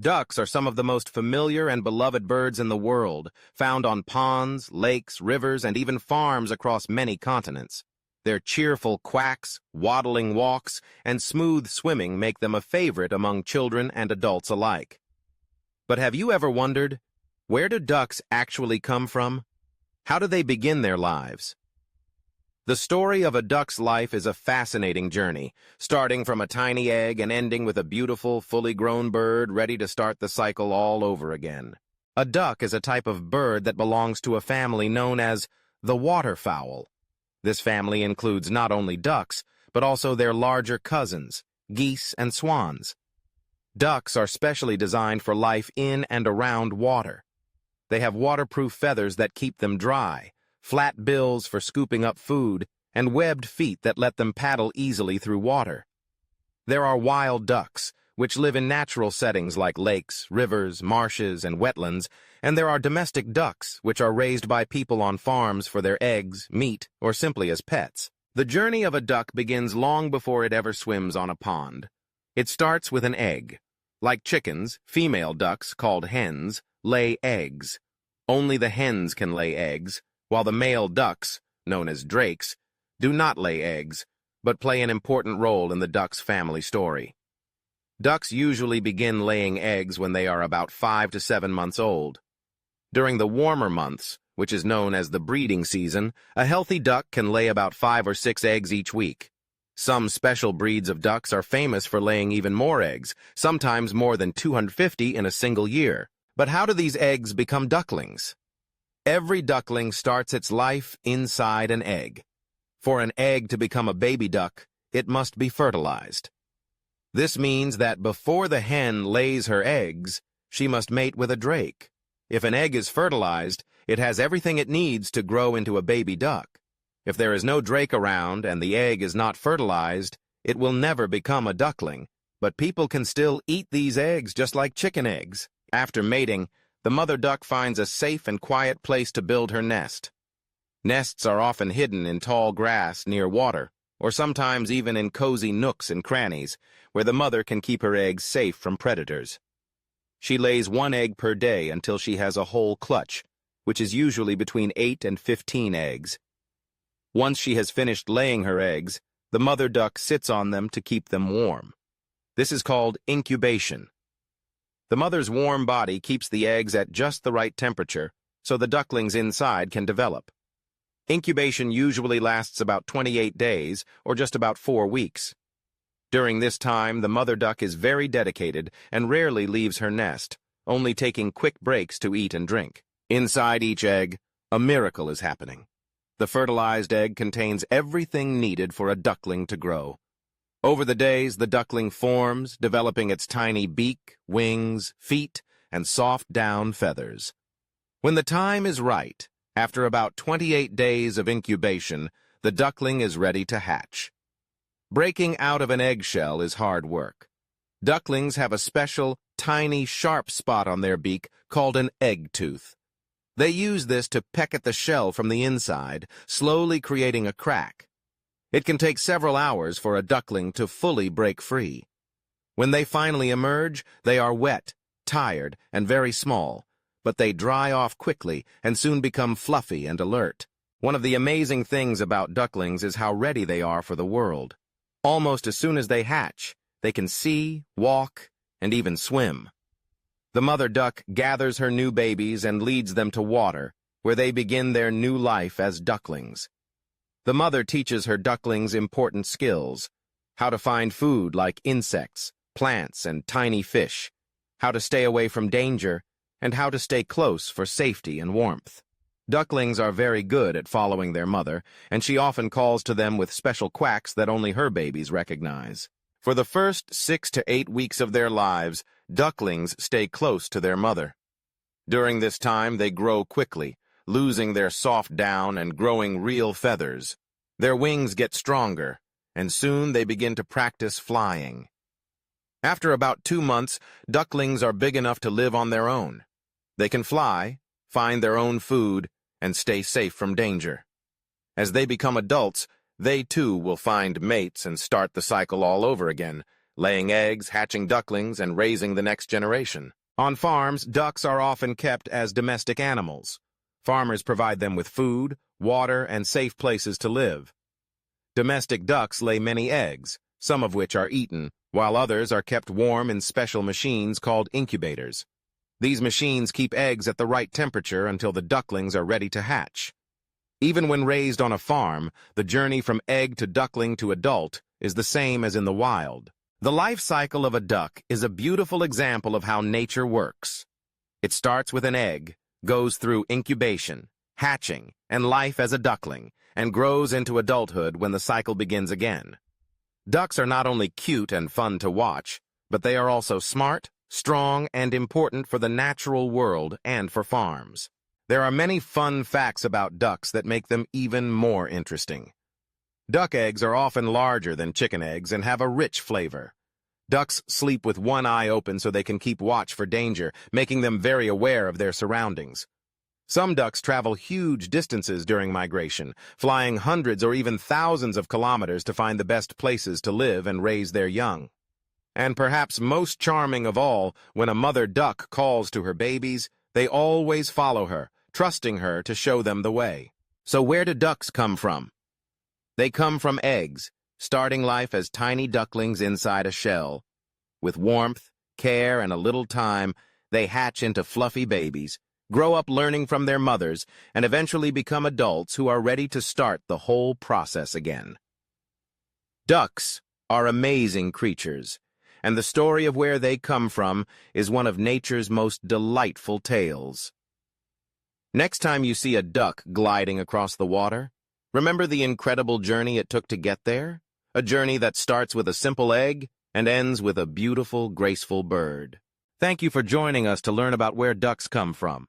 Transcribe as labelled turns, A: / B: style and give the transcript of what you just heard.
A: Ducks are some of the most familiar and beloved birds in the world, found on ponds, lakes, rivers, and even farms across many continents. Their cheerful quacks, waddling walks, and smooth swimming make them a favorite among children and adults alike. But have you ever wondered, where do ducks actually come from? How do they begin their lives? The story of a duck's life is a fascinating journey, starting from a tiny egg and ending with a beautiful, fully grown bird ready to start the cycle all over again. A duck is a type of bird that belongs to a family known as the waterfowl. This family includes not only ducks, but also their larger cousins, geese and swans. Ducks are specially designed for life in and around water. They have waterproof feathers that keep them dry, flat bills for scooping up food, and webbed feet that let them paddle easily through water. There are wild ducks, which live in natural settings like lakes, rivers, marshes, and wetlands, and there are domestic ducks, which are raised by people on farms for their eggs, meat, or simply as pets. The journey of a duck begins long before it ever swims on a pond. It starts with an egg. Like chickens, female ducks, called hens, lay eggs. Only the hens can lay eggs, while the male ducks, known as drakes, do not lay eggs, but play an important role in the duck's family story. Ducks usually begin laying eggs when they are about 5 to 7 months old. During the warmer months, which is known as the breeding season, a healthy duck can lay about 5 or 6 eggs each week. Some special breeds of ducks are famous for laying even more eggs, sometimes more than 250 in a single year. But how do these eggs become ducklings? Every duckling starts its life inside an egg. For an egg to become a baby duck, it must be fertilized. This means that before the hen lays her eggs, she must mate with a drake. If an egg is fertilized, it has everything it needs to grow into a baby duck. If there is no drake around and the egg is not fertilized, it will never become a duckling, but people can still eat these eggs just like chicken eggs. After mating, the mother duck finds a safe and quiet place to build her nest. Nests are often hidden in tall grass near water, or sometimes even in cozy nooks and crannies, where the mother can keep her eggs safe from predators. She lays 1 egg per day until she has a whole clutch, which is usually between 8 and 15 eggs. Once she has finished laying her eggs, the mother duck sits on them to keep them warm. This is called incubation. The mother's warm body keeps the eggs at just the right temperature, so the ducklings inside can develop. Incubation usually lasts about 28 days, or just about 4 weeks. During this time, the mother duck is very dedicated and rarely leaves her nest, only taking quick breaks to eat and drink. Inside each egg, a miracle is happening. The fertilized egg contains everything needed for a duckling to grow. Over the days, the duckling forms, developing its tiny beak, wings, feet, and soft down feathers. When the time is right, after about 28 days of incubation, the duckling is ready to hatch. Breaking out of an eggshell is hard work. Ducklings have a special, tiny, sharp spot on their beak called an egg tooth. They use this to peck at the shell from the inside, slowly creating a crack. It can take several hours for a duckling to fully break free. When they finally emerge, they are wet, tired, and very small, but they dry off quickly and soon become fluffy and alert. One of the amazing things about ducklings is how ready they are for the world. Almost as soon as they hatch, they can see, walk, and even swim. The mother duck gathers her new babies and leads them to water, where they begin their new life as ducklings. The mother teaches her ducklings important skills: how to find food like insects, plants, and tiny fish, how to stay away from danger, and how to stay close for safety and warmth. Ducklings are very good at following their mother, and she often calls to them with special quacks that only her babies recognize. For the first 6 to 8 weeks of their lives, ducklings stay close to their mother. During this time, they grow quickly, losing their soft down and growing real feathers. Their wings get stronger, and soon they begin to practice flying. After about 2 months, ducklings are big enough to live on their own. They can fly, find their own food, and stay safe from danger. As they become adults, they too will find mates and start the cycle all over again, laying eggs, hatching ducklings, and raising the next generation. On farms, ducks are often kept as domestic animals. Farmers provide them with food, water, and safe places to live. Domestic ducks lay many eggs, some of which are eaten, while others are kept warm in special machines called incubators. These machines keep eggs at the right temperature until the ducklings are ready to hatch. Even when raised on a farm, the journey from egg to duckling to adult is the same as in the wild. The life cycle of a duck is a beautiful example of how nature works. It starts with an egg, goes through incubation, hatching, and life as a duckling, and grows into adulthood when the cycle begins again. Ducks are not only cute and fun to watch, but they are also smart, strong, and important for the natural world and for farms. There are many fun facts about ducks that make them even more interesting. Duck eggs are often larger than chicken eggs and have a rich flavor. Ducks sleep with one eye open so they can keep watch for danger, making them very aware of their surroundings. Some ducks travel huge distances during migration, flying hundreds or even thousands of kilometers to find the best places to live and raise their young. And perhaps most charming of all, when a mother duck calls to her babies, they always follow her, trusting her to show them the way. So where do ducks come from? They come from eggs, starting life as tiny ducklings inside a shell. With warmth, care, and a little time, they hatch into fluffy babies, grow up learning from their mothers, and eventually become adults who are ready to start the whole process again. Ducks are amazing creatures, and the story of where they come from is one of nature's most delightful tales. Next time you see a duck gliding across the water, remember the incredible journey it took to get there? A journey that starts with a simple egg and ends with a beautiful, graceful bird. Thank you for joining us to learn about where ducks come from.